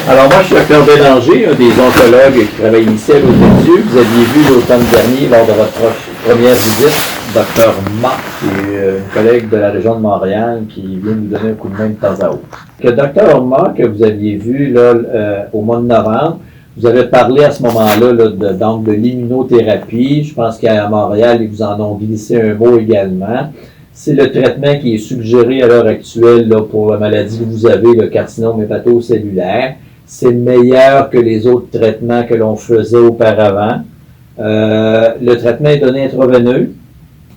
Alors moi, je suis Dr Bélanger, un des oncologues qui travaille ici à l'Hôtel Dieu. Vous aviez vu l'automne dernier, lors de votre première visite, Dr Marc, qui est une collègue de la région de Montréal, qui vient nous donner un coup de main de temps à autre. Que Dr Marc, que vous aviez vu là, au mois de novembre, vous avez parlé à ce moment-là donc de l'immunothérapie. Je pense qu'à Montréal, ils vous en ont glissé un mot également. C'est le traitement qui est suggéré à l'heure actuelle là, pour la maladie que vous avez, le carcinome hépatocellulaire. C'est meilleur que les autres traitements que l'on faisait auparavant. Le traitement est donné intraveineux.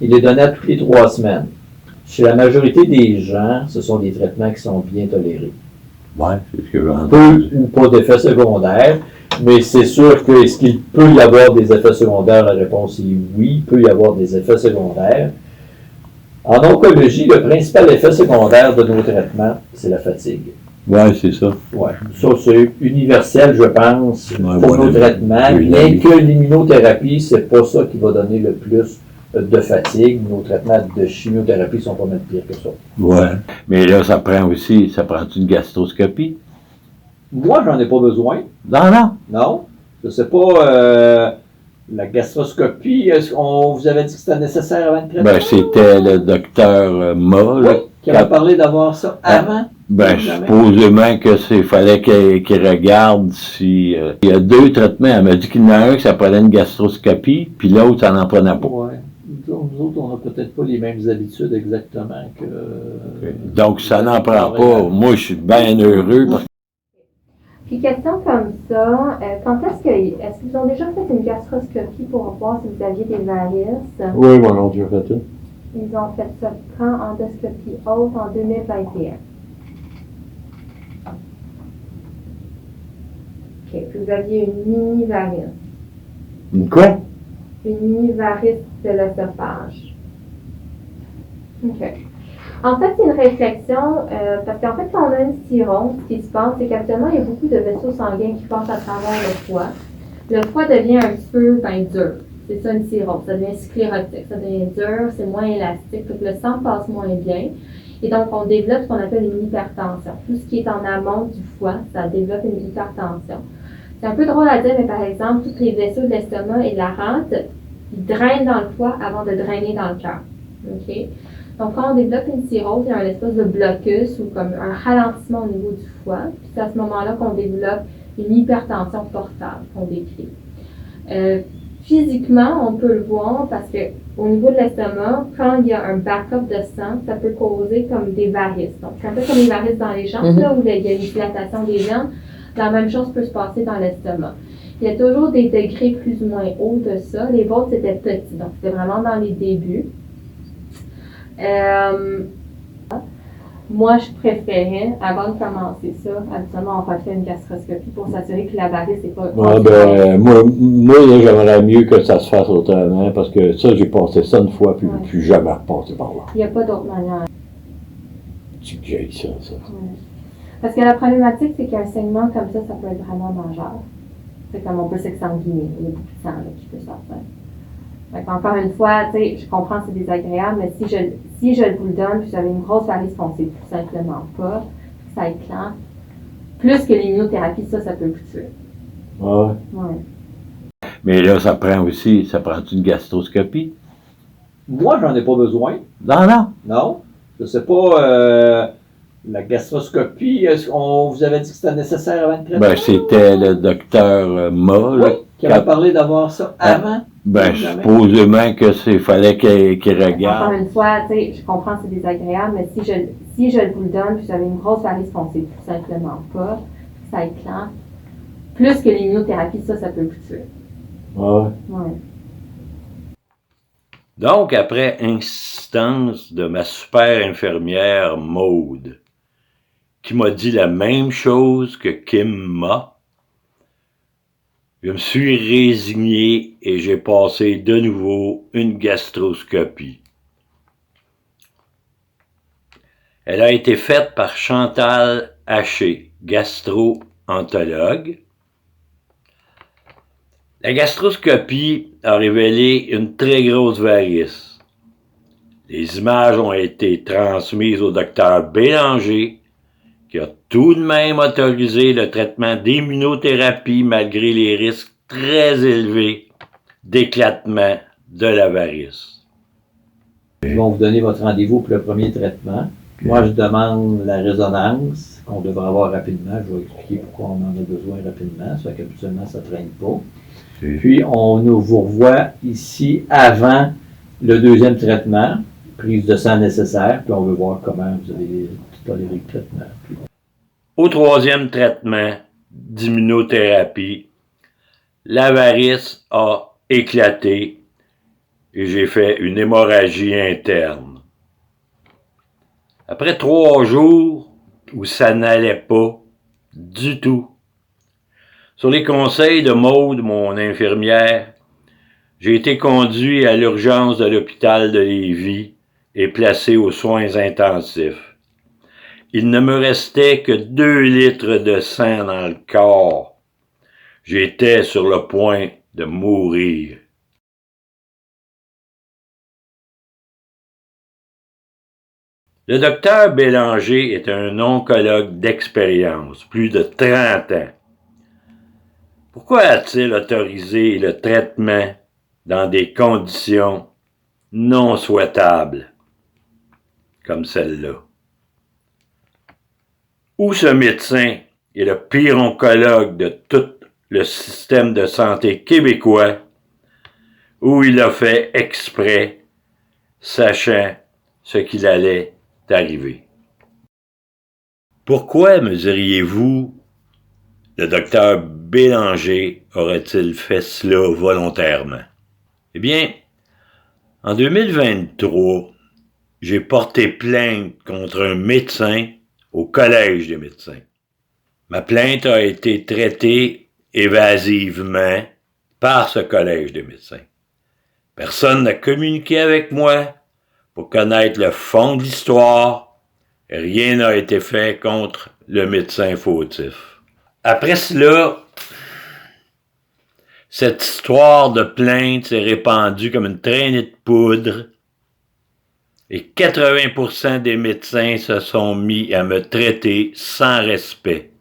Il est donné à toutes les 3 semaines. Chez la majorité des gens, ce sont des traitements qui sont bien tolérés. Oui, c'est ce que j'ai entendu. Peu ou pas d'effets secondaires, mais c'est sûr que est-ce qu'il peut y avoir des effets secondaires? La réponse est oui, il peut y avoir des effets secondaires. En oncologie, le principal effet secondaire de nos traitements, c'est la fatigue. Oui, c'est ça. Oui, ça c'est universel, je pense, pour nos traitements. Bien que l'immunothérapie, c'est pas ça qui va donner le plus de fatigue. Nos traitements de chimiothérapie sont pas mal pires que ça. Oui. Mais là, ça prend une gastroscopie? Moi, j'en ai pas besoin. Non. Non. Je sais pas, la gastroscopie, est-ce qu'on vous avait dit que c'était nécessaire avant le traitement? Ben, c'était le docteur Ma, là, qui avait parlé d'avoir ça avant. Ben, supposément que fallait qu'il regarde si, il y a 2 traitements. Elle m'a dit qu'il y en a un que ça prenait une gastroscopie, puis l'autre, ça n'en prenait pas. Oui. Nous autres, on n'a peut-être pas les mêmes habitudes exactement que... Donc, ça n'en prend pas. Moi, je suis bien heureux. Parce... Puis, question comme ça, est-ce qu'ils ont déjà fait une gastroscopie pour voir si vous aviez des varices? Oui, mon oncle, j'ai fait une. Ils ont fait ça quand endoscopie haute en 2021. OK. Puis vous aviez une mini-varice. Une quoi? Une mini-varice de l'œsophage. OK. En fait, c'est une réflexion, parce qu'en fait, quand on a une cirrhose, ce qui se passe, c'est qu'actuellement, il y a beaucoup de vaisseaux sanguins qui passent à travers le foie. Le foie devient un petit peu dur. C'est ça une cirrhose. Ça devient sclérotique, ça devient dur, c'est moins élastique, donc le sang passe moins bien. Et donc, on développe ce qu'on appelle une hypertension. Tout ce qui est en amont du foie, ça développe une hypertension. C'est un peu drôle à dire, mais par exemple, tous les vaisseaux de l'estomac et de la rate, ils drainent dans le foie avant de drainer dans le cœur. OK? Donc, quand on développe une cirrhose, il y a un espèce de blocus ou comme un ralentissement au niveau du foie. Puis c'est à ce moment-là qu'on développe une hypertension portable qu'on décrit. Physiquement, on peut le voir parce qu'au niveau de l'estomac, quand il y a un backup de sang, ça peut causer comme des varices. Donc, c'est un peu comme les varices dans les jambes, là, où il y a une dilatation des veines. La même chose peut se passer dans l'estomac. Il y a toujours des degrés plus ou moins hauts de ça. Les vôtres, c'était petits, donc c'était vraiment dans les débuts. Moi, je préférais, avant de commencer ça, habituellement, on fait une gastroscopie pour s'assurer que la varice n'est pas... moi, là, j'aimerais mieux que ça se fasse autrement, parce que ça, j'ai passé ça une fois, puis plus jamais repassé par là. Il n'y a pas d'autre manière. Tu j'ai ça. Ouais. Parce que la problématique, c'est qu'un saignement comme ça peut être vraiment majeur. C'est comme on peut s'exsanguiner. Il y a beaucoup de sang là, qui peut sortir. Donc, encore une fois, tu sais, je comprends que c'est désagréable, mais si je vous le donne, puis j'avais une grosse varice foncée, tout simplement pas, ça éclate. Plus que l'immunothérapie, ça peut vous tuer. Ouais. Mais là, ça prend une gastroscopie? Moi, j'en ai pas besoin. Non. Non. Je sais pas, la gastroscopie, est-ce qu'on vous avait dit que c'était nécessaire avant le traitement? Ben, c'était le docteur Ma, là, qui avait parlé d'avoir ça avant. Ben, supposément que fallait qu'il regarde. Encore une fois, tu sais, je comprends que c'est désagréable, mais si je vous le donne, puis j'avais une grosse varice foncée, tout simplement pas, ça éclate. Plus que l'immunothérapie, ça peut vous tuer. Ouais. Donc, après insistance de ma super infirmière Maude, qui m'a dit la même chose que Kim m'a, je me suis résigné et j'ai passé de nouveau une gastroscopie. Elle a été faite par Chantal Haché, gastro-entologue. La gastroscopie a révélé une très grosse varice. Les images ont été transmises au docteur Bélanger, qui a tout de même autorisé le traitement d'immunothérapie malgré les risques très élevés d'éclatement de la varice. Ils vont vous donner votre rendez-vous pour le premier traitement. Moi, je demande la résonance qu'on devrait avoir rapidement. Je vais expliquer pourquoi on en a besoin rapidement. Ça fait qu'habituellement, ça ne traîne pas. Puis, on vous revoit ici avant le deuxième traitement, prise de sang nécessaire, puis on veut voir comment vous avez toléré le traitement. Au troisième traitement d'immunothérapie, la varice a éclaté et j'ai fait une hémorragie interne. Après 3 jours où ça n'allait pas du tout, sur les conseils de Maude, mon infirmière, j'ai été conduit à l'urgence de l'hôpital de Lévis et placé aux soins intensifs. Il ne me restait que 2 litres de sang dans le corps. J'étais sur le point de mourir. Le docteur Bélanger est un oncologue d'expérience, plus de 30 ans. Pourquoi a-t-il autorisé le traitement dans des conditions non souhaitables, comme celle-là? Ou ce médecin est le pire oncologue de tout le système de santé québécois, ou il a fait exprès, sachant ce qu'il allait arriver. Pourquoi, me diriez-vous, le docteur Bélanger aurait-il fait cela volontairement? Eh bien, en 2023, j'ai porté plainte contre un médecin au Collège des médecins. Ma plainte a été traitée évasivement par ce Collège des médecins. Personne n'a communiqué avec moi pour connaître le fond de l'histoire. Rien n'a été fait contre le médecin fautif. Après cela, cette histoire de plainte s'est répandue comme une traînée de poudre et 80% des médecins se sont mis à me traiter sans respect.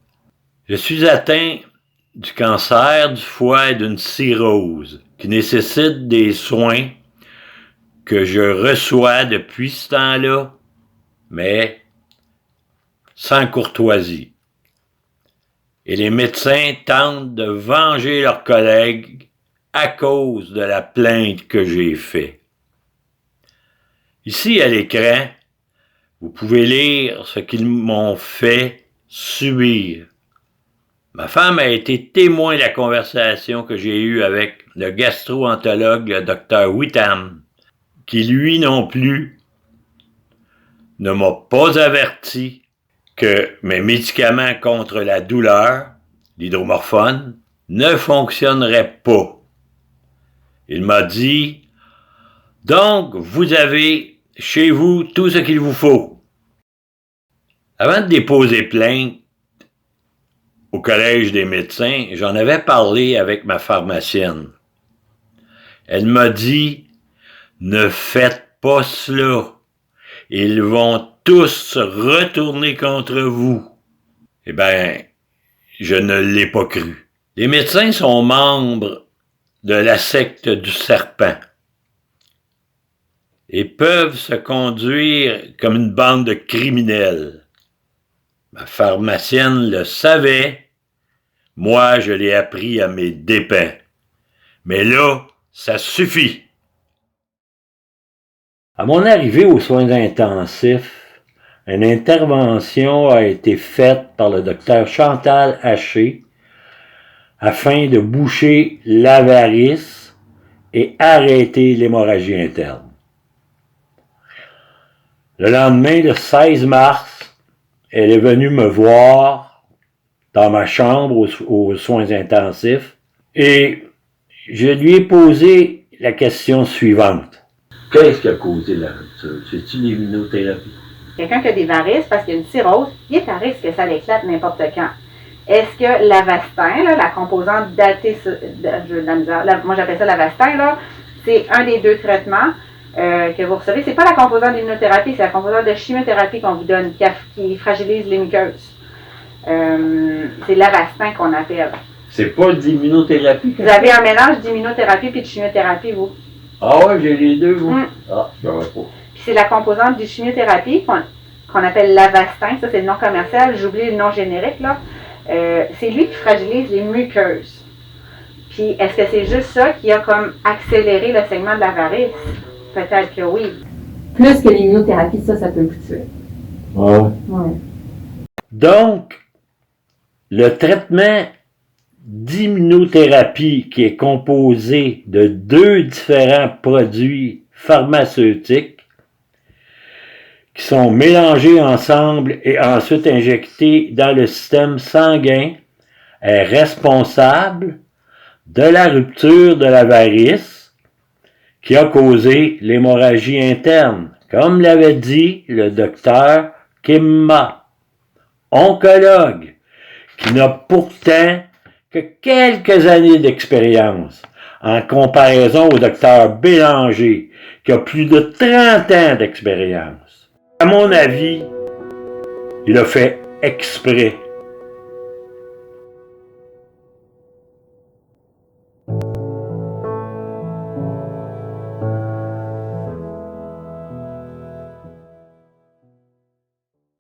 Je suis atteint du cancer du foie et d'une cirrhose qui nécessite des soins que je reçois depuis ce temps-là, mais sans courtoisie. Et les médecins tentent de venger leurs collègues à cause de la plainte que j'ai faite. Ici, à l'écran, vous pouvez lire ce qu'ils m'ont fait subir. Ma femme a été témoin de la conversation que j'ai eue avec le gastro-entologue, le docteur Whitham, qui lui non plus ne m'a pas averti que mes médicaments contre la douleur, l'hydromorphone, ne fonctionneraient pas. Il m'a dit, donc vous avez chez vous tout ce qu'il vous faut. Avant de déposer plainte au Collège des médecins, j'en avais parlé avec ma pharmacienne. Elle m'a dit, ne faites pas cela. Ils vont tous se retourner contre vous. Eh bien, je ne l'ai pas cru. Les médecins sont membres de la secte du serpent et peuvent se conduire comme une bande de criminels. Ma pharmacienne le savait. Moi, je l'ai appris à mes dépens. Mais là, ça suffit. À mon arrivée aux soins intensifs, une intervention a été faite par le docteur Chantal Haché afin de boucher la varice et arrêter l'hémorragie interne. Le lendemain, le 16 mars, elle est venue me voir dans ma chambre aux soins intensifs et je lui ai posé la question suivante. Qu'est-ce qui a causé la rupture? C'est-tu l'immunothérapie? Quelqu'un qui a des varices parce qu'il y a une cirrhose, il est à risque que ça l'éclate n'importe quand. Est-ce que l'Avastin, là, la composante datée, moi j'appelle ça l'Avastin, là, c'est un des 2 traitements que vous recevez. C'est pas la composante d'immunothérapie, c'est la composante de chimiothérapie qu'on vous donne qui fragilise les muqueuses. C'est l'Avastin qu'on appelle. C'est pas d'immunothérapie? Vous avez un mélange d'immunothérapie puis de chimiothérapie, vous. Ah ouais, j'ai les deux, vous. Ah, je savais pas. Puis c'est la composante du chimiothérapie qu'on appelle l'Avastin. Ça, c'est le nom commercial. J'oublie le nom générique, là. C'est lui qui fragilise les muqueuses. Puis, est-ce que c'est juste ça qui a comme accéléré le segment de la varice? Peut-être que oui. Plus que l'immunothérapie, ça peut vous tuer. Ouais. Ouais. Donc, le traitement d'immunothérapie qui est composé de 2 différents produits pharmaceutiques qui sont mélangés ensemble et ensuite injectés dans le système sanguin est responsable de la rupture de la varice qui a causé l'hémorragie interne, comme l'avait dit le docteur Kim Ma, oncologue, qui n'a pourtant que quelques années d'expérience en comparaison au docteur Bélanger, qui a plus de 30 ans d'expérience. À mon avis, il a fait exprès